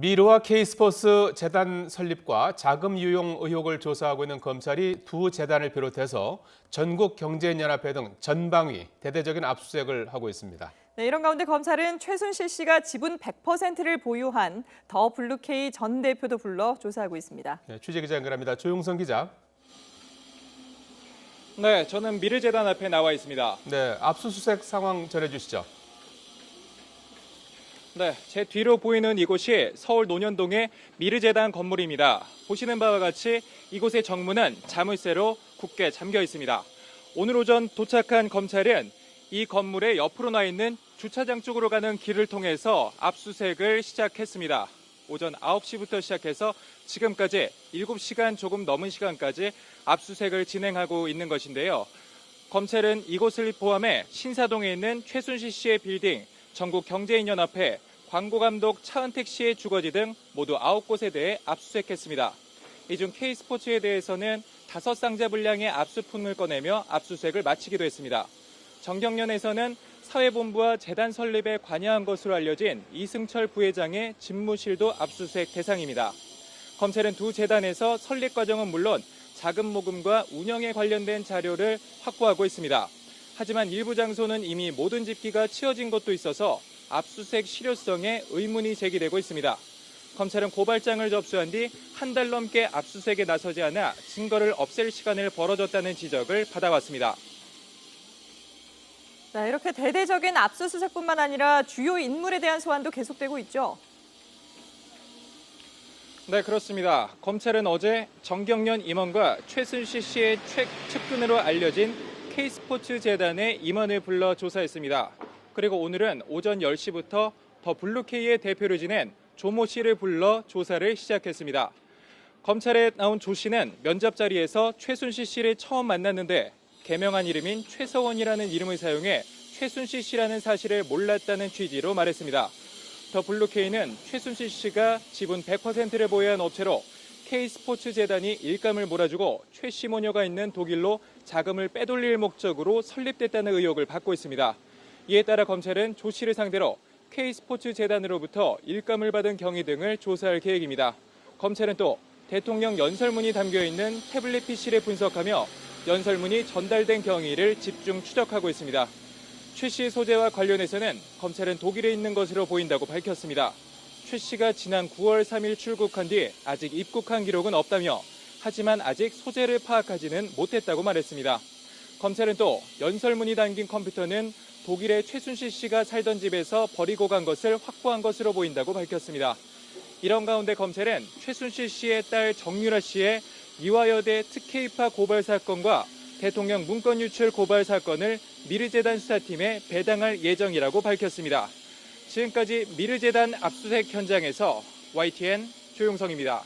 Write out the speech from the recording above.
미르와 K스포츠 재단 설립과 자금 유용 의혹을 조사하고 있는 검찰이 두 재단을 비롯해서 전국경제인연합회 등 전방위 대대적인 압수수색을 하고 있습니다. 네, 이런 가운데 검찰은 최순실 씨가 지분 100%를 보유한 더 블루K 전 대표도 불러 조사하고 있습니다. 네, 취재기자 연결합니다. 조용성 기자. 네, 저는 미르재단 앞에 나와 있습니다. 네, 압수수색 상황 전해주시죠. 네, 제 뒤로 보이는 이곳이 서울 논현동의 미르재단 건물입니다. 보시는 바와 같이 이곳의 정문은 자물쇠로 굳게 잠겨 있습니다. 오늘 오전 도착한 검찰은 이 건물의 옆으로 나 있는 주차장 쪽으로 가는 길을 통해서 압수수색을 시작했습니다. 오전 9시부터 시작해서 지금까지 7시간 조금 넘은 시간까지 압수수색을 진행하고 있는 것인데요. 검찰은 이곳을 포함해 신사동에 있는 최순실 씨의 빌딩, 전국경제인연합회, 광고감독 차은택 씨의 주거지 등 모두 9곳에 대해 압수수색했습니다. 이 중 K스포츠에 대해서는 5상자 분량의 압수품을 꺼내며 압수수색을 마치기도 했습니다. 정경련에서는 사회본부와 재단 설립에 관여한 것으로 알려진 이승철 부회장의 집무실도 압수수색 대상입니다. 검찰은 두 재단에서 설립 과정은 물론 자금 모금과 운영에 관련된 자료를 확보하고 있습니다. 하지만 일부 장소는 이미 모든 집기가 치워진 것도 있어서 압수수색 실효성에 의문이 제기되고 있습니다. 검찰은 고발장을 접수한 뒤 한 달 넘게 압수수색에 나서지 않아 증거를 없앨 시간을 벌어졌다는 지적을 받아왔습니다. 네, 이렇게 대대적인 압수수색뿐만 아니라 주요 인물에 대한 소환도 계속되고 있죠. 네, 그렇습니다. 검찰은 어제 정경련 임원과 최순실 씨의 측근으로 알려진 K스포츠 재단의 임원을 불러 조사했습니다. 그리고 오늘은 오전 10시부터 더 블루K의 대표를 지낸 조모 씨를 불러 조사를 시작했습니다. 검찰에 나온 조 씨는 면접 자리에서 최순실 씨를 처음 만났는데 개명한 이름인 최서원이라는 이름을 사용해 최순실 씨라는 사실을 몰랐다는 취지로 말했습니다. 더 블루K는 최순실 씨가 지분 100%를 보유한 업체로 K스포츠 재단이 일감을 몰아주고 최 씨 모녀가 있는 독일로 자금을 빼돌릴 목적으로 설립됐다는 의혹을 받고 있습니다. 이에 따라 검찰은 조 씨를 상대로 K스포츠 재단으로부터 일감을 받은 경위 등을 조사할 계획입니다. 검찰은 또 대통령 연설문이 담겨있는 태블릿 PC를 분석하며 연설문이 전달된 경위를 집중 추적하고 있습니다. 최 씨 소재와 관련해서는 검찰은 독일에 있는 것으로 보인다고 밝혔습니다. 최 씨가 지난 9월 3일 출국한 뒤 아직 입국한 기록은 없다며 하지만 아직 소재를 파악하지는 못했다고 말했습니다. 검찰은 또 연설문이 담긴 컴퓨터는 독일의 최순실 씨가 살던 집에서 버리고 간 것을 확보한 것으로 보인다고 밝혔습니다. 이런 가운데 검찰은 최순실 씨의 딸 정유라 씨의 이화여대 특혜입학 고발 사건과 대통령 문건 유출 고발 사건을 미르재단 수사팀에 배당할 예정이라고 밝혔습니다. 지금까지 미르재단 압수수색 현장에서 YTN 조용성입니다.